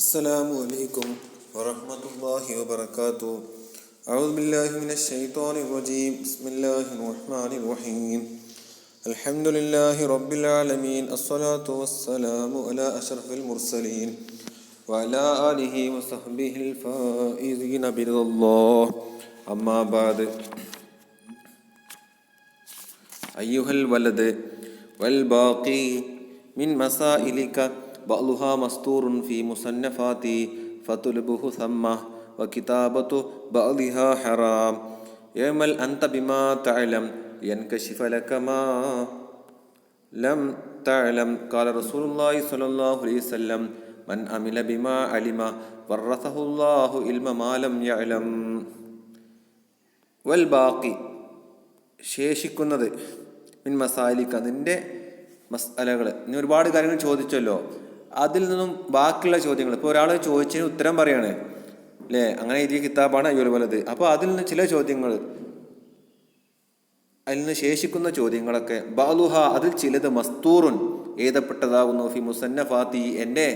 അസ്സലാമു അലൈക്കും വറഹ്മത്തുള്ളാഹി വബറകാതുഹു. അഊദു ബില്ലാഹി മിനശ് ശൈത്വാനിർ റജീം. ബിസ്മില്ലാഹിർ റഹ്മാനിർ റഹീം. അൽഹംദുലില്ലാഹി റബ്ബിൽ ആലമീൻ. അസ്സലാത്തു വസ്സലാമു അലാ അഷ്റഫിൽ മുർസലീൻ വഅലാ ആലിഹി വസഹ്ബിഹിൽ ഫായിസീന ബിറില്ലാഹ്. അമ്മാ ബഅദ്. അയ്യുഹൽ വലദ് വൽ ബാഖി മിൻ മസായിലിക ബഅ്ലുഹാ മസ്തൂറുൻ ഫീ മുസന്നഫാതി ഫതുൽബുഹു സമ്മ വകിതാബതു ബഅ്ലിഹാ ഹറാം യഅമൽ അൻത ബിമാ തഅലം യൻകശിഫ ലക മാ ലം തഅലം. ഖാല റസൂലുള്ളാഹി സ്വല്ലല്ലാഹു അലൈഹി വസല്ലം മൻ അമില ബിമാ അലിമ വറസഹുല്ലാഹു ഇൽമ മാ ലം യഅലം. വൽ ബാഖി ശേഷിക്കുന്നത് മിൻ മസായിലിക നിന്റെ മസ്അലകൾ, നീ ഒരുപാട് കാര്യങ്ങൾ ചോദിച്ചല്ലോ, അതിൽ നിന്നും ബാക്കിയുള്ള ചോദ്യങ്ങൾ. ഇപ്പോൾ ഒരാൾ ചോദിച്ചതിന് ഉത്തരം പറയാണ് അല്ലേ, അങ്ങനെ എഴുതിയ കിതാബാണ് അയ്യുൽ വലദ്. അപ്പോൾ അതിൽ നിന്ന് ചില ചോദ്യങ്ങൾ, അതിൽ നിന്ന് ശേഷിക്കുന്ന ചോദ്യങ്ങളൊക്കെ ബഅ്ലുഹ അതിൽ ചിലത് മസ്തൂറുൻ എഴുതപ്പെട്ടതാകുന്നു ഫി മുസന്നഫാത്തി എൻ്റെ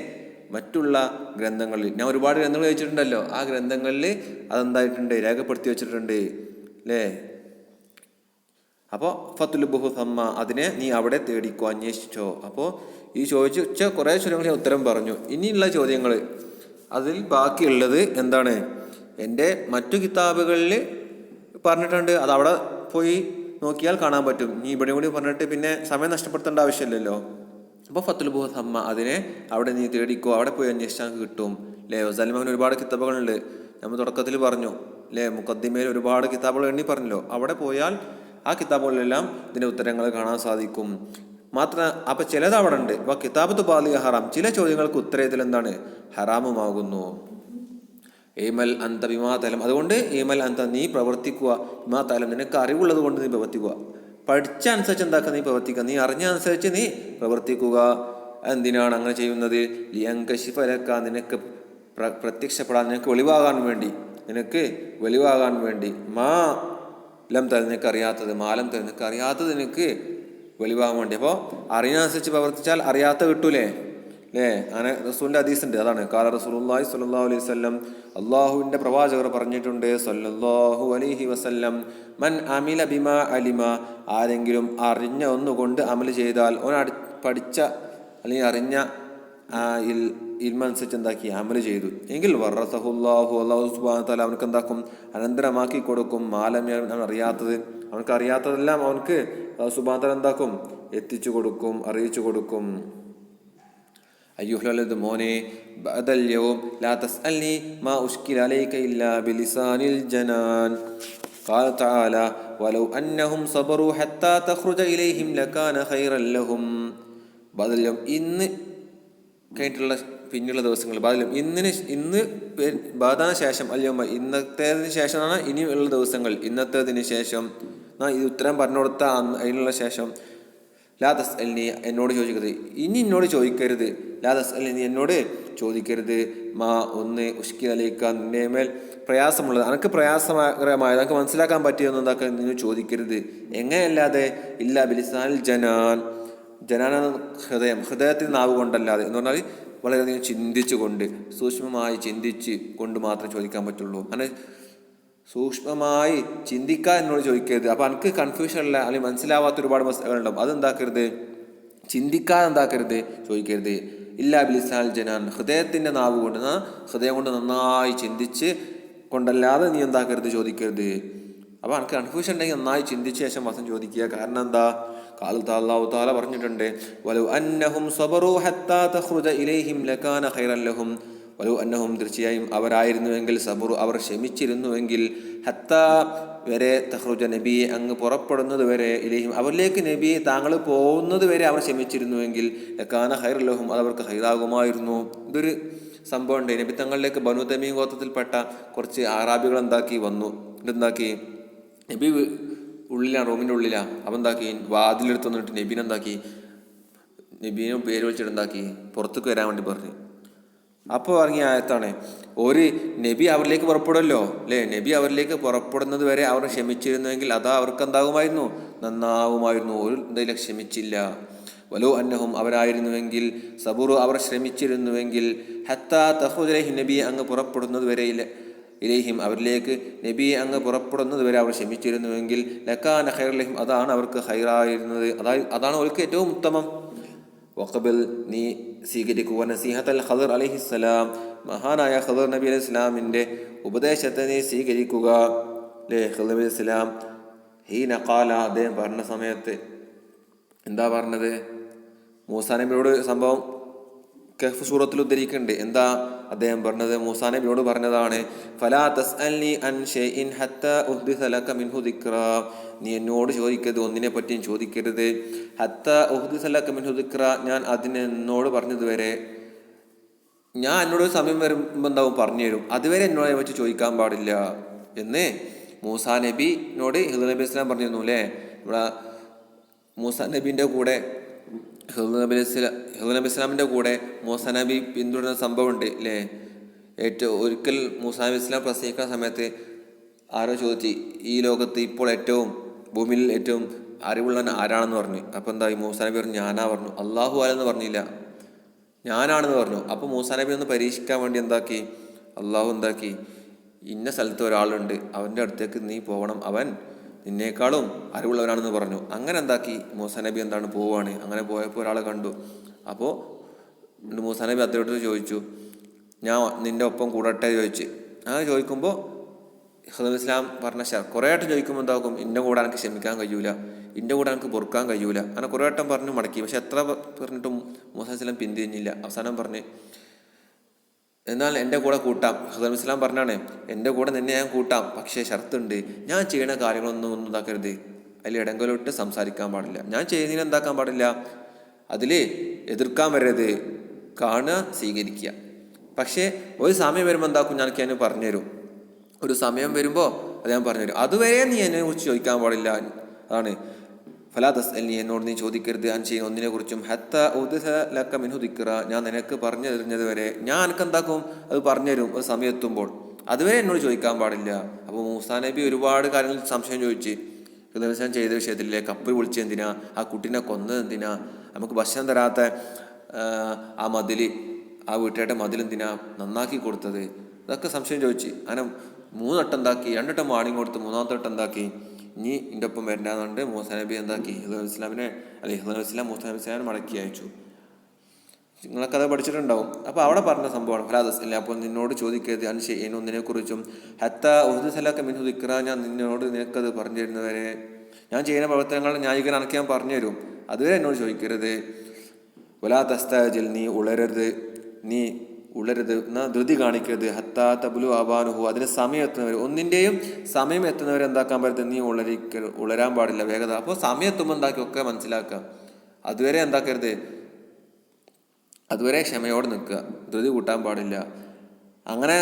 മറ്റുള്ള ഗ്രന്ഥങ്ങളിൽ. ഞാൻ ഒരുപാട് ഗ്രന്ഥങ്ങൾ വെച്ചിട്ടുണ്ടല്ലോ, ആ ഗ്രന്ഥങ്ങളിൽ അതെന്തായിട്ടുണ്ട്, രേഖപ്പെടുത്തി വെച്ചിട്ടുണ്ട് അല്ലേ. അപ്പോൾ ഫത്തുൽബുഹു സമ്മ അതിനെ നീ അവിടെ തേടിക്കോ, അന്വേഷിച്ചോ. അപ്പോൾ ഈ ചോദിച്ച കുറേ ചോദ്യങ്ങൾ ഞാൻ ഉത്തരം പറഞ്ഞു. ഇനിയുള്ള ചോദ്യങ്ങൾ അതിൽ ബാക്കിയുള്ളത് എന്താണ്, എൻ്റെ മറ്റു കിതാബുകളിൽ പറഞ്ഞിട്ടുണ്ട്, അത് അവിടെ പോയി നോക്കിയാൽ കാണാൻ പറ്റും. നീ ഇവിടെ കൂടി പറഞ്ഞിട്ട് പിന്നെ സമയം നഷ്ടപ്പെടുത്തേണ്ട ആവശ്യമില്ലല്ലോ. അപ്പോൾ ഫത്തുൽബുഹു സമ്മ അതിനെ അവിടെ നീ തേടിക്കോ, അവിടെ പോയി അന്വേഷിച്ചാൽ കിട്ടും അല്ലേ. സൽമാൻ ഒരുപാട് കിതാബുകളുണ്ട്, നമ്മൾ തുടക്കത്തിൽ പറഞ്ഞു അല്ലേ, മുഖദ്ദിമയിൽ ഒരുപാട് കിതാബുകൾ എണ്ണി പറഞ്ഞല്ലോ. അവിടെ പോയാൽ ആ കിതാബുകളിലെല്ലാം ഇതിൻ്റെ ഉത്തരങ്ങൾ കാണാൻ സാധിക്കും. അപ്പം ചിലത് അവിടെ ഉണ്ട്. അപ്പോൾ കിതാബത്ത് ബാലി ഹറാം, ചില ചോദ്യങ്ങൾക്ക് ഉത്തരത്തിൽ എന്താണ്, ഹറാമുമാകുന്നു. ഏമൽ അന്ത ബിമാ തലം, അതുകൊണ്ട് ഏമൽ അന്ത നീ പ്രവർത്തിക്കുക, ബിമാ തലം നിനക്ക് അറിവുള്ളത് കൊണ്ട് നീ പ്രവർത്തിക്കുക. പഠിച്ച അനുസരിച്ച് എന്താക്കുക, നീ പ്രവർത്തിക്കുക, നീ അറിഞ്ഞ അനുസരിച്ച് നീ പ്രവർത്തിക്കുക. എന്തിനാണ് അങ്ങനെ ചെയ്യുന്നത്, ലിയൻകശിഫലക നിനക്ക് പ്രത്യക്ഷപ്പെടാൻ, നിനക്ക് വെളിവാകാൻ വേണ്ടി മാ ലം തല നിനക്ക് അറിയാത്തത്, മാലം തല നിനക്ക് അറിയാത്തത് നിനക്ക് വെളിവാകാൻ വേണ്ടി. അപ്പോൾ അറിയാനുസരിച്ച് പ്രവർത്തിച്ചാൽ അറിയാത്ത കിട്ടൂലേ അല്ലേ. അങ്ങനെ റസൂലിൻ്റെ ഹദീസ് ഉണ്ട്, അതാണ് ഖാല റസൂലുള്ളാഹി സ്വല്ലല്ലാഹു അലൈഹി വസല്ലം, അള്ളാഹുവിൻ്റെ പ്രവാചകർ പറഞ്ഞിട്ടുണ്ട് സ്വല്ലല്ലാഹു അലൈഹി വസല്ലം, മൻ അമില ബിമാ അലിമ ആരെങ്കിലും അറിഞ്ഞ ഒന്നുകൊണ്ട് അമൽ ചെയ്താൽ, ഓൻ പഠിച്ച അല്ലെങ്കിൽ അറിഞ്ഞ ഇൽമനുസരിച്ച് എന്താക്കി അമൽ ചെയ്തു എങ്കിൽ വറസഹുല്ലാഹു അല്ലാഹു സുബ്ഹാനഹു വ തആല അവനക്ക് എന്താക്കും, അനന്തരമാക്കി കൊടുക്കും. മാലം അറിയാത്തത്, അവനക്ക് അറിയാത്തതെല്ലാം അവനക്ക് സുബ്ഹാനഹു വ തആല എന്താക്കും, എത്തിച്ചു കൊടുക്കും, അറിയിച്ചു കൊടുക്കും. അയ്യുഹൽ വലദ് മോനെ ബഅദൽ യൗം ലാ തസ്അൽനി മാ ഉഷ്കില അലൈക ഇല്ലാ ബിലിസാനിൽ ജനാൻ. ഖാല തആല വലൗ അന്നഹും സബറു ഹത്താ തഖ്റുജ ഇലൈഹിം ലകാന ഖൈറൻ ലഹും. ബഅദൽ യൗം ഇന്ന് കഴിഞ്ഞിട്ടുള്ള പിന്നെയുള്ള ദിവസങ്ങൾ, ബാദലും ഇന്ന് ബാധാന ശേഷം അല്ലയോ ഇന്നത്തേതിന് ശേഷമാണ് ഇനിയുള്ള ദിവസങ്ങൾ, ഇന്നത്തേതിന് ശേഷം ഇത് ഉത്തരം പറഞ്ഞു കൊടുത്ത അതിനുള്ള ശേഷം ലാ തസ്അൽനി എന്നോട് ചോദിക്കരുത്, ഇനി എന്നോട് ചോദിക്കരുത്. ലാ തസ്അൽനി നീ എന്നോട് ചോദിക്കരുത് മാ ഒന്ന് ഉഷ്കില അലൈക നിന്റെ മേൽ പ്രയാസമുള്ളത്, എനിക്ക് പ്രയാസകരമായത്, എനിക്ക് മനസ്സിലാക്കാൻ പറ്റിയൊന്നും എന്താക്കാൻ നീ ചോദിക്കരുത്. എങ്ങനെയല്ലാതെ ഇല്ലാ ബിലിസാനിൽ ജനാൻ, ജനാന ഹൃദയത്തിൽ നാവ് കൊണ്ടല്ലാതെ എന്ന് പറഞ്ഞാൽ വളരെയധികം ചിന്തിച്ചുകൊണ്ട്, സൂക്ഷ്മമായി ചിന്തിച്ച് കൊണ്ട് മാത്രമേ ചോദിക്കാൻ പറ്റുള്ളൂ. അങ്ങനെ സൂക്ഷ്മമായി ചിന്തിക്കാൻ എന്നോട് ചോദിക്കരുത്. അപ്പോൾ എനിക്ക് കൺഫ്യൂഷനുള്ള അല്ലെങ്കിൽ മനസ്സിലാവാത്ത ഒരുപാട് മസലകളുണ്ടാവും, അതെന്താക്കരുത്, ചിന്തിക്കാതെ എന്താക്കരുത്, ചോദിക്കരുത്. ഇല്ലാ ബിലിസാൽ ജനാൻ ഹൃദയത്തിൻ്റെ നാവ് കൊണ്ട്, ഹൃദയം കൊണ്ട് നന്നായി ചിന്തിച്ച് കൊണ്ടല്ലാതെ നീ എന്താക്കരുത്, ചോദിക്കരുത്. അപ്പോൾ എനിക്ക് കൺഫ്യൂഷൻ ഉണ്ടെങ്കിൽ നന്നായി ചിന്തിച്ച ശേഷം മാത്രം ചോദിക്കുക. കാരണം എന്താ, അല്ലാഹു തആല പറഞ്ഞിട്ടുണ്ട് വലൗ അന്നഹും സബറു ഹത്താ തഖ്റുജ ഇലൈഹിം ലകാന ഖൈറൻ ലഹും. വലൗ അന്നഹും തീർച്ചയായും അവരായിരുന്നുവെങ്കിൽ, സബറു അവർ ക്ഷമിച്ചിരുന്നുവെങ്കിൽ, ഹത്താ വരെ തഖ്റുജ നബി അങ്ങ് പുറപ്പെടുന്നത് വരെ, ഇലൈഹിം അവരിലേക്ക് നബി താങ്കൾ പോകുന്നത് വരെ അവർ ക്ഷമിച്ചിരുന്നുവെങ്കിൽ ലകാന ഖൈറൻ ലഹും അത് അവർക്ക് ഖൈറാകുമായിരുന്നു. ഇതൊരു സംഭവം ഉണ്ട്. നബി തങ്ങളിലേക്ക് ബനു തമീം ഗോത്രത്തിൽപ്പെട്ട കുറച്ച് അറാബികൾ വന്നു. ഇതെന്താക്കി, നബി ഉള്ളിലാണ്, റൂമിൻ്റെ ഉള്ളിലാണ്. അപ്പം എന്താക്കി, വാതിലെടുത്ത് വന്നിട്ട് നബീനെ പേര് വിളിച്ചിട്ട് എന്താക്കി, പുറത്തേക്ക് വരാൻ വേണ്ടി പറഞ്ഞു. അപ്പോൾ ഇറങ്ങിയ ആയത്താണ്, ഒരു നബി അവരിലേക്ക് പുറപ്പെടുമല്ലോ അല്ലേ, നബി അവരിലേക്ക് പുറപ്പെടുന്നത് വരെ അവർ ക്ഷമിച്ചിരുന്നുവെങ്കിൽ അതാ അവർക്ക് എന്താകുമായിരുന്നു, നന്നാവുമായിരുന്നു. ഒരു എന്തെങ്കിലും ക്ഷമിച്ചില്ല. വലോ അന്നഹും അവരായിരുന്നുവെങ്കിൽ സബുറു അവർ ശ്രമിച്ചിരുന്നുവെങ്കിൽ ഹത്താ തഖ്റുജ ഇലൈഹിം നബിയെ അങ്ങ് പുറപ്പെടുന്നത് വരെ ഇലൈഹിം അവരിലേക്ക് നബിയെ അങ്ങ് പുറപ്പെടുന്നത് വരെ അവർ ശ്രമിച്ചിരുന്നുവെങ്കിൽ ലക്കാന ഖൈറൻ ലഹും അതാണ് അവർക്ക് ഖൈറായിരുന്നത്, അതാണ് അവർക്ക് ഏറ്റവും ഉത്തമം. വഖബൽ നീ സ്വീകരിക്കുക നസീഹത്തൽ ഖദർ അലൈഹിസ്സലാം മഹാനായ ഖദർ നബി അലൈഹി ഇസ്ലാമിൻ്റെ ഉപദേശത്തെ നീ സ്വീകരിക്കുക. അല്ലേ, ഖദർ നബി ഇസ്ലാം ഹീന ഖാല അദ്ദേഹം പറഞ്ഞ സമയത്ത് എന്താ പറഞ്ഞത്? മൂസാ നബിയോട് സംഭവം കഹ്ഫ് സൂറത്തിൽ ഉദ്ധരിക്കുന്നുണ്ട്. എന്താ അദ്ദേഹം പറഞ്ഞത്? മൂസാ നബിയോട് പറഞ്ഞതാണ്, ഫലാ തസ്അൽനി അൻ ഷൈഇൻ ഹത്താ ഉഹ്ദിസ ലക മിൻഹു ദിക്റാ, നീ എന്നോട് ചോദിക്കരുത്, ഒന്നിനെ പറ്റിയും ചോദിക്കരുത്. ഹത്താ ഉഹ്ദിസ ലക മിൻഹു ദിക്റാ, ഞാൻ അതിനെ എന്നോട് പറഞ്ഞതുവരെ, ഞാൻ എന്നോട് സമയം വരുമ്പോൾ എന്താവും പറഞ്ഞു തരും, അതുവരെ എന്നോട് വെച്ച് ചോദിക്കാൻ പാടില്ല എന്ന് മൂസാ നബിനോട് ഖിദ്ർ നബി ഇസ്ലാം പറഞ്ഞിരുന്നു. അല്ലേ, ഇവിടെ മൂസാ നബീൻ്റെ കൂടെ ഖിദ്ർ നബി ഇസ്ലാമിൻ്റെ കൂടെ മൂസാ നബി പിന്തുടരുന്ന സംഭവമുണ്ട്. അല്ലേ, ഒരിക്കൽ മൂസാ നബി ഇസ്ലാം പ്രസംഗിക്കുന്ന സമയത്ത് ആരോ ചോദിച്ചു, ഈ ലോകത്ത് ഇപ്പോൾ ഭൂമിയിൽ ഏറ്റവും അറിവുള്ളവൻ ആരാണെന്ന് പറഞ്ഞു. അപ്പോൾ എന്തായി? മൂസാ നബി പറഞ്ഞു, ഞാനാ പറഞ്ഞു. അള്ളാഹു ആലെന്ന് പറഞ്ഞില്ല, ഞാനാണെന്ന് പറഞ്ഞു. അപ്പോൾ മൂസാ നബി ഒന്ന് പരീക്ഷിക്കാൻ വേണ്ടി എന്താക്കി? അള്ളാഹു എന്താക്കി? ഇന്ന സ്ഥലത്ത് ഒരാളുണ്ട്, അവൻ്റെ അടുത്തേക്ക് നീ പോകണം, അവൻ നിന്നേക്കാളും അറിവുള്ളവനാണെന്ന് പറഞ്ഞു. അങ്ങനെ എന്താക്കി? മൂസാ നബി പോവാണ്. അങ്ങനെ പോയപ്പോൾ ഒരാളെ കണ്ടു. അപ്പോൾ മൂസാ നബി അദ്ദേഹത്തോട് ചോദിച്ചു, ഞാൻ നിൻ്റെ ഒപ്പം കൂടട്ടെ ചോദിച്ച്. അങ്ങനെ ചോദിക്കുമ്പോൾ ഖിദ്ർ ഇസ്ലാം പറഞ്ഞ കുറേ വട്ടം ചോദിക്കുമ്പോൾ എന്താക്കും? എൻ്റെ കൂടെ എനിക്ക് ക്ഷമിക്കാൻ കഴിയൂല, എൻ്റെ കൂടെ എനിക്ക് പൊറുക്കാൻ കഴിയൂല, അങ്ങനെ കുറേ വട്ടം പറഞ്ഞു മടക്കി. പക്ഷെ എത്ര പറഞ്ഞിട്ടും മൂസാ ഇസ്ലാം പിന്തിരിഞ്ഞില്ല. അവസാനം പറഞ്ഞ്, എന്നാൽ എൻ്റെ കൂടെ കൂട്ടാം. ഖിദ്ർ ഇസ്ലാം പറഞ്ഞാണ്, എൻ്റെ കൂടെ നിന്നെ ഞാൻ കൂട്ടാം, പക്ഷേ ഷർത്തുണ്ട്, ഞാൻ ചെയ്യുന്ന കാര്യങ്ങളൊന്നും ഇതാക്കരുത്, അതിൽ ഇടങ്കലോട്ട് സംസാരിക്കാൻ പാടില്ല, ഞാൻ ചെയ്യുന്നതിന് എന്താക്കാൻ പാടില്ല, അതിൽ എതിർക്കാൻ വരരുത്, കാണുക, സ്വീകരിക്കുക. പക്ഷേ ഒരു സമയം വരുമ്പോൾ എന്താക്കും? ഞാൻ പറഞ്ഞുതരും, ഒരു സമയം വരുമ്പോൾ അത് ഞാൻ പറഞ്ഞുതരും, അതുവരെ നീ എന്നെ കുറിച്ച് ചോദിക്കാൻ പാടില്ല. അതാണ് ഫലാ തസ്അൽനി, എന്നോട് നീ ചോദിക്കരുത്, ഞാൻ ചെയ്യുന്ന ഒന്നിനെ കുറിച്ചും ഹത്താ ഉഹ്ദിസ ലക മിൻഹു ദിക്റാ, ഞാൻ നിനക്ക് പറഞ്ഞു തരുന്നത് വരെ ഞാൻ എനിക്ക് എന്താക്കും? അത് പറഞ്ഞുതരും ഒരു സമയം എത്തുമ്പോൾ, അതുവരെ എന്നോട് ചോദിക്കാൻ പാടില്ല. അപ്പോൾ മൂസാ നബി ഒരുപാട് കാര്യങ്ങൾ സംശയം ചോദിച്ച്, ഖിദ്ർ ഇസ്ലാം ചെയ്ത വിഷയത്തിലെ കപ്പൽ വിളിച്ചത് എന്തിനാ, ആ കുട്ടീനെ കൊന്നത് എന്തിനാ, നമുക്ക് ഭക്ഷണം തരാത്ത ആ മതിൽ, ആ വീട്ടുകാരുടെ മതിൽ എന്തിനാ നന്നാക്കി കൊടുത്തത്, ഇതൊക്കെ സംശയം ചോദിച്ച്. അങ്ങനെ 3 വട്ടം എന്താക്കി? 2 വട്ടം വാണിംഗ് കൊടുത്ത്, 3ാമത്തെ വട്ടം എന്താക്കി? ഇനി എൻ്റെ ഒപ്പം വരണ്ടാന്നുകൊണ്ട് മൂസാ നബി എന്താക്കി? ഖിദ്ർ ഇസ്ലാമിനെ ഖിദ്ർ ഇസ്ലാം മൂസാ നബി ഇസ്ലാമിനെ മടക്കി അയച്ചു. നിങ്ങളൊക്കെ അത് പഠിച്ചിട്ടുണ്ടാവും. അപ്പോൾ അവിടെ പറഞ്ഞ സംഭവമാണ് ഫലാ തസ്അൽനി, അപ്പോൾ നിന്നോട് ചോദിക്കരുത് അൻ ഷൈഇൻ ഒന്നിനെക്കുറിച്ചും ഹത്താ ഉഹ്ദിസ ലക മിൻഹു ദിക്റാ, ഞാൻ നിനക്കത് പറഞ്ഞു തരുന്നവരെ, ഞാൻ ചെയ്യുന്ന പ്രവർത്തനങ്ങളുടെ ന്യായീകരണം എനിക്ക് ഞാൻ പറഞ്ഞു തരും, അതുവരെ എന്നോട് ചോദിക്കരുത്. വലാ തസ്തഅജിൽ, നീ ഉളരരുത്, എന്നാൽ ധൃതി കാണിക്കരുത്. ഹത്താ തബ്ലു ആബാനുഹു, അതിന് സമയം എത്തുന്നവർ, ഒന്നിൻ്റെയും സമയം എത്തുന്നവരെ എന്താക്കാൻ പറ്റരുത്? നീ ഉളരാൻ പാടില്ല, വേഗത. അപ്പോൾ സമയം എത്തുമ്പോൾ എന്താക്കി ഒക്കെ മനസ്സിലാക്കുക, അതുവരെ എന്താക്കരുത്? അതുവരെ ക്ഷമയോടെ നിൽക്കുക, ധൃതി കൂട്ടാൻ പാടില്ല. അങ്ങനെ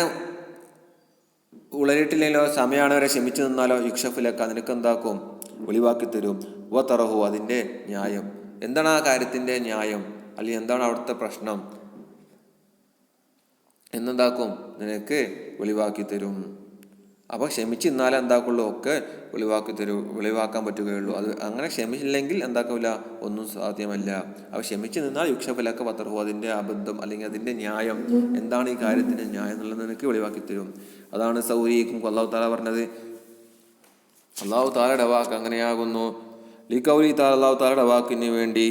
ഉളരിട്ടില്ലെങ്കിലോ, സമയമാണ് വരെ ക്ഷമിച്ചു നിന്നാലോ യുക്ഷഫിലക്ക, നിനക്ക് എന്താക്കും? ഒളിവാക്കി തരും. വ തറഹു, അതിൻ്റെ ന്യായം എന്താണ്, ആ കാര്യത്തിൻ്റെ ന്യായം, അല്ലെങ്കിൽ എന്താണ് അവിടുത്തെ പ്രശ്നം എന്നെന്താക്കും? നിനക്ക് വെളിവാക്കി തരും. അപ്പോൾ ക്ഷമിച്ച് നിന്നാലേ എന്താക്കുള്ളൂ? ഒക്കെ വെളിവാക്കാൻ പറ്റുകയുള്ളൂ. അത് അങ്ങനെ ക്ഷമിച്ചില്ലെങ്കിൽ എന്താക്കില്ല? ഒന്നും സാധ്യമല്ല. അപ്പോൾ ക്ഷമിച്ച് നിന്നാൽ യുക്ഷഫലൊക്കെ പത്രഹു, അതിൻ്റെ അബദ്ധം അല്ലെങ്കിൽ അതിൻ്റെ ന്യായം എന്താണ്, ഈ കാര്യത്തിൻ്റെ ന്യായം എന്നുള്ളത് നിനക്ക് വെളിവാക്കി തരും. അതാണ് സൗരീക്കും അല്ലാഹു തആല പറഞ്ഞത്. അല്ലാഹു തആലയുടെ വാക്ക് അങ്ങനെയാകുന്നു. ലിഖൗലി തആല, അല്ലാഹു തആലയുടെ വാക്കിന് വേണ്ടി,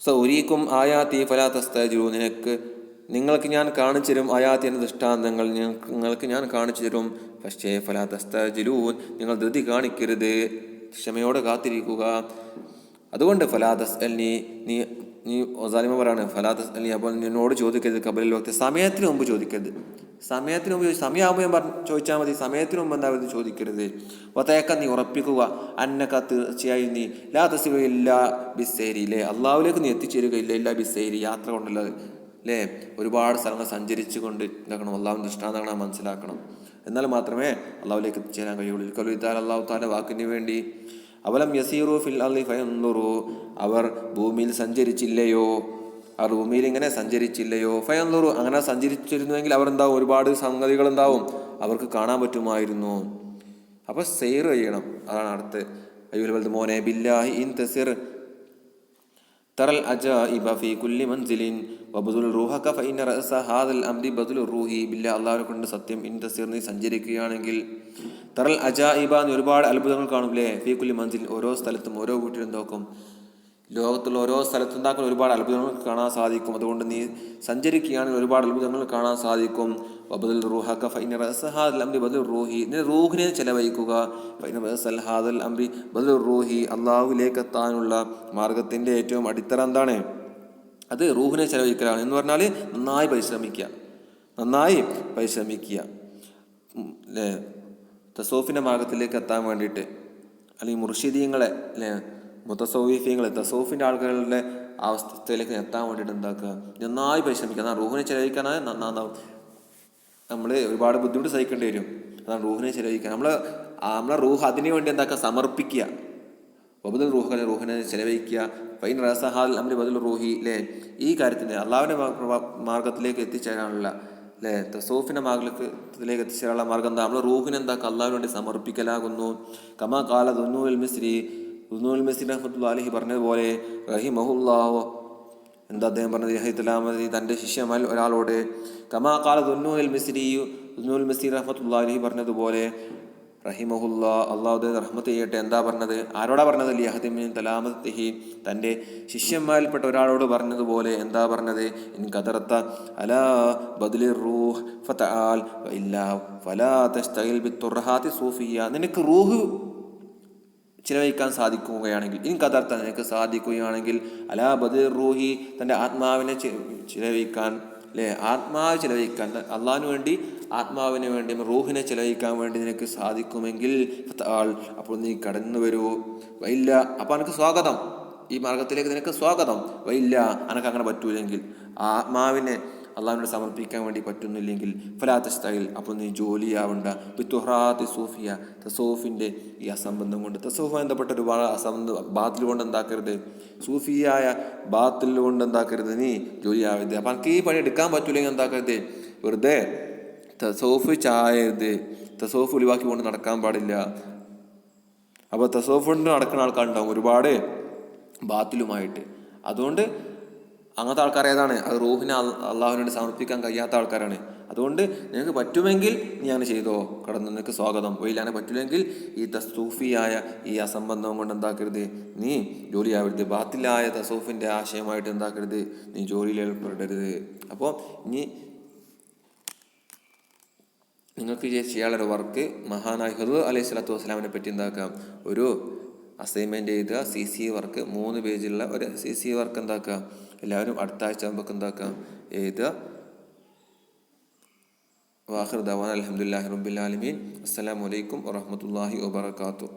സൗരീക്കും ആയാതി ഫലാ തസ്തഅജിലൂ, നിങ്ങൾക്ക് ഞാൻ കാണിച്ചു തരും, ആയാത്തി എന്ന ദൃഷ്ടാന്തങ്ങൾ നിങ്ങൾക്ക് ഞാൻ കാണിച്ചു തരും, പക്ഷേ ഫലാ തസ്തഅജിലൂൻ, നിങ്ങൾ ധൃതി കാണിക്കരുത്, ക്ഷമയോടെ കാത്തിരിക്കുക. അതുകൊണ്ട് ഫലാ തസ്അൽനി, നീ ഒസാലിമ പറയാണ്, ഫലാ തസ്അൽനി, അപ്പോൾ നിന്നോട് ചോദിക്കരുത് ഖബലിൽ വഖ്തി, സമയത്തിന് മുമ്പ് ചോദിക്കരുത്. സമയമാകുമ്പോൾ ഞാൻ ചോദിച്ചാൽ മതി, സമയത്തിന് മുമ്പ് എന്താ ചോദിക്കരുത്. വതയക്ക, നീ ഉറപ്പിക്കുക, അന്നക, തീർച്ചയായും നീ, ലാ തസിലു ഇല്ലാ ബിസ്സൈരി, അള്ളാഹുവിലേക്ക് നീ എത്തിച്ചേരുകയില്ല, ഇല്ലാ ബിസ്സൈരി, യാത്ര കൊണ്ടുള്ളത്. അല്ലേ, ഒരുപാട് സ്ഥലങ്ങൾ സഞ്ചരിച്ചു കൊണ്ട് എന്താക്കണം? അള്ളാഹുവിൻ്റെ ദൃഷ്ടാന്തങ്ങൾ മനസ്സിലാക്കണം, എന്നാൽ മാത്രമേ അള്ളാഹുവിലേക്ക് എത്തിച്ചേരാൻ കഴിയുള്ളൂ. അള്ളാഹു തആല വാക്കിന് വേണ്ടി, അവലം യസീറു ഫിൽ അർളി ഫയൻദുറു, അവർ ഭൂമിയിൽ സഞ്ചരിച്ചില്ലയോ, ആ ഭൂമിയിൽ ഇങ്ങനെ സഞ്ചരിച്ചില്ലയോ, ഫയൻദുറു, അങ്ങനെ സഞ്ചരിച്ചിരുന്നുവെങ്കിൽ അവർ എന്താവും? ഒരുപാട് സംഗതികൾ എന്താവും? അവർക്ക് കാണാൻ പറ്റുമായിരുന്നു. അപ്പോൾ സെയ്ർ ചെയ്യണം. അതാണ് അടുത്ത്, അയ്യുൽ വൽദ്, മോനെ, ബില്ലാഹി ഇൻ തസിർ, തറൽ അജാഇബ ഫീ കുല്ലി മൻസിലിൻ വബദുൽ റൂഹക ഫഇന്ന റഅസ ഹാദൽ അംരി ബദുൽ റൂഹി ബില്ലാഹ്. അല്ലാഹുവിനെ കൊണ്ട് സത്യം, ഇൻ തസിർ നീ സഞ്ചരിക്കുകയാണെങ്കിൽ തറൽ അജാഇബ നീ ഒരുപാട് അത്ഭുതങ്ങൾ കാണൂലേ, ഫീ കുല്ലി മൻസിലിൻ ഓരോ സ്ഥലത്തും ഓരോ വീട്ടിലും എന്താക്കും, ലോകത്തുള്ള ഓരോ സ്ഥലത്തും എന്താക്കുന്ന ഒരുപാട് അത്ഭുതങ്ങൾ കാണാൻ സാധിക്കും. അതുകൊണ്ട് നീ സഞ്ചരിക്കുകയാണെങ്കിൽ ഒരുപാട് അത്ഭുതങ്ങൾ കാണാൻ സാധിക്കും. വബദുൽ റൂഹക ഫഇന്ന റഅസ ഹാദൽ അംരി ബദുൽ റൂഹി, നീ റൂഹിനെ ചെലവഴിക്കുക. ഫഇന്ന റഅസൽ ഹാദൽ അംരി ബദുൽ റൂഹി, അള്ളാഹുവിലേക്ക് എത്താനുള്ള മാർഗത്തിൻ്റെ ഏറ്റവും അടിത്തറ എന്താണ്? അത് റൂഹിനെ ചെലവഴിക്കലാണ്. എന്ന് പറഞ്ഞാൽ നന്നായി പരിശ്രമിക്കുക, നന്നായി പരിശ്രമിക്കുക അല്ലേ, തസോഫിൻ്റെ മാർഗത്തിലേക്ക് എത്താൻ വേണ്ടിയിട്ട്. അല്ലെങ്കിൽ മുർഷിദീങ്ങളെ അല്ലേ, മുത്തസൗഫീങ്ങൾ തസോഫിൻ്റെ ആളുകളുടെ അവസ്ഥയിലേക്ക് എത്താൻ വേണ്ടിയിട്ട് എന്താക്കുക, നന്നായി പരിശ്രമിക്കുക. എന്നാൽ റൂഹിനെ ചെലവഴിക്കാനായി നമ്മൾ ഒരുപാട് ബുദ്ധിമുട്ട് സഹിക്കേണ്ടി വരും. അതാണ് റൂഹിനെ ചെലവഴിക്കുക. നമ്മളെ റൂഹ് അതിനു വേണ്ടി എന്താക്കുക, സമർപ്പിക്കുക. ബദുൽ റൂഹ്, റൂഹിനെ ചെലവഴിക്കുക. ഫൈൻ റസഹാൽ അമ്രി ബദുൽ റൂഹി അല്ലേ, ഈ കാര്യത്തിന് അള്ളാഹുവിൻ്റെ മാർഗത്തിലേക്ക് എത്തിച്ചേരാനുള്ള അല്ലേ, തസോഫിൻ്റെ മാർഗത്തിലേക്ക് എത്തിച്ചേരാനുള്ള മാർഗം എന്താ? നമ്മൾ റൂഹിനെ എന്താക്കുക, അള്ളാഹുവിന് വേണ്ടി സമർപ്പിക്കലാകുന്നു. കമാ കാല ദുന്നൂൽ മിസ്രി, ദുന്നൂൽ മിസ്രി റഹ്മത്തുള്ളാഹി അലൈഹി പറഞ്ഞതുപോലെ റഹിമഹുല്ലാഹ്, എന്താ അദ്ദേഹം പറഞ്ഞത്? റഹിമത്തുള്ളാഹി തൻ്റെ ശിഷ്യന്മാരിൽ ഒരാളോട്, കമാ കാല ദുന്നൂൽ മിസ്രി, ദുന്നൂൽ മിസ്രി റഹ്മത്തുള്ളാഹി അലൈഹി പറഞ്ഞതുപോലെ റഹിമഹുല്ലാ, അള്ളാഹു റഹ്മത്ത് ചെയ്യട്ടെ, എന്താ പറഞ്ഞത്? ആരോടാ പറഞ്ഞത്? ലിയഹദിമിൻ തലാമത്തിഹി, തൻ്റെ ശിഷ്യന്മാരിൽപ്പെട്ട ഒരാളോട് പറഞ്ഞതുപോലെ എന്താ പറഞ്ഞത്? ഇൻ ഖദറത അലാ ബദ്ലിർ റൂഹ് ഫതആൽ വഇല്ലാ ഫലാ തസ്തഗിൽ ബിത്തുർഹാത്തി സൂഫിയ, നിനക്ക് റൂഹ് ചിലവഴിക്കാൻ സാധിക്കുകയാണെങ്കിൽ, ഇൻ ഖദറത നിനക്ക് സാധിക്കുകയാണെങ്കിൽ, അലാ ബദ്ലിർ റൂഹി തൻ്റെ ആത്മാവിനെ ചിലവഴിക്കാൻ അല്ലേ, ആത്മാവ് ചിലവഴിക്കാൻ, അള്ളാഹിന് വേണ്ടി ആത്മാവിന് വേണ്ടി റൂഹിനെ ചിലവഴിക്കാൻ വേണ്ടി നിനക്ക് സാധിക്കുമെങ്കിൽ അപ്പോൾ നീ കടന്നു വരൂ. വൈല്ല, അപ്പോൾ എനിക്ക് സ്വാഗതം, ഈ മാർഗത്തിലേക്ക് നിനക്ക് സ്വാഗതം. വൈല്ല, എനിക്ക് അങ്ങനെ പറ്റൂലെങ്കിൽ, ആത്മാവിനെ അള്ളാഹിനോട് സമർപ്പിക്കാൻ വേണ്ടി പറ്റുന്നില്ലെങ്കിൽ ഫലാത്തസ്തയിൽ, അപ്പോൾ നീ ജോലിയാവണ്ട. ബിത്തുഹ്റാത്തി സൂഫിയ, തസോഫിൻ്റെ ഈ അസംബന്ധം കൊണ്ട്, തസോഫുമായി ബന്ധപ്പെട്ട ഒരുപാട് അസംബന്ധം ബാത്തിൽ കൊണ്ട് എന്താക്കരുത്, സൂഫിയായ ബാത്തിൽ കൊണ്ട് എന്താക്കരുത്, നീ ജോലിയാവരുത്. അപ്പം എനിക്ക് ഈ പണി എടുക്കാൻ പറ്റൂലെങ്കിൽ എന്താക്കരുത്, വെറുതെ തസോഫ് ചായരുത്, തസോഫ് ഒഴിവാക്കി കൊണ്ട് നടക്കാൻ പാടില്ല. അപ്പോൾ തസോഫ് കൊണ്ട് നടക്കുന്ന ആൾക്കാരുണ്ടാവും ഒരുപാട് ബാത്തിലുമായിട്ട്. അതുകൊണ്ട് അങ്ങനത്തെ ആൾക്കാർ ഏതാണ്? അത് റൂഹിനെ അള്ളാഹുവിനോട് സമർപ്പിക്കാൻ കഴിയാത്ത ആൾക്കാരാണ്. അതുകൊണ്ട് നിനക്ക് പറ്റുമെങ്കിൽ നീ അങ്ങനെ ചെയ്തോ, കടന്ന് നിനക്ക് സ്വാഗതം. വയിലാനെ പറ്റില്ലെങ്കിൽ ഈ തസൂഫിയായ ഈ അസംബന്ധം കൊണ്ട് എന്താക്കരുത്, നീ ജോലിയാവരുത്. ബാത്തിലായ തസൂഫിൻ്റെ ആശയമായിട്ട് എന്താക്കരുത്, നീ ജോലിയിൽ ഏർപ്പെടരുത്. അപ്പോൾ ഇനി നിങ്ങൾക്ക് ചെയ്യാനുള്ളൊരു വർക്ക്, മഹാനായ ഖദർ അലൈഹി സ്വലാത്തു വസ്സലാമിനെ പറ്റി എന്താക്കാം, ഒരു അസൈൻമെൻറ്റ് എഴുതുക. CC വർക്ക് 3 പേജുള്ള ഒരു CC വർക്ക് എന്താക്കുക, എല്ലാവരും അടുത്ത ആഴ്ച ആകുമ്പോൾ എന്താക്കാം എഴുതുക. വാഖിർ ദഅവാന അൽഹംദുലില്ലാഹി റബ്ബിൽ ആലമീൻ. അസ്സലാമു അലൈക്കും വറഹ്മത്തുള്ളാഹി വബറകാതുഹു.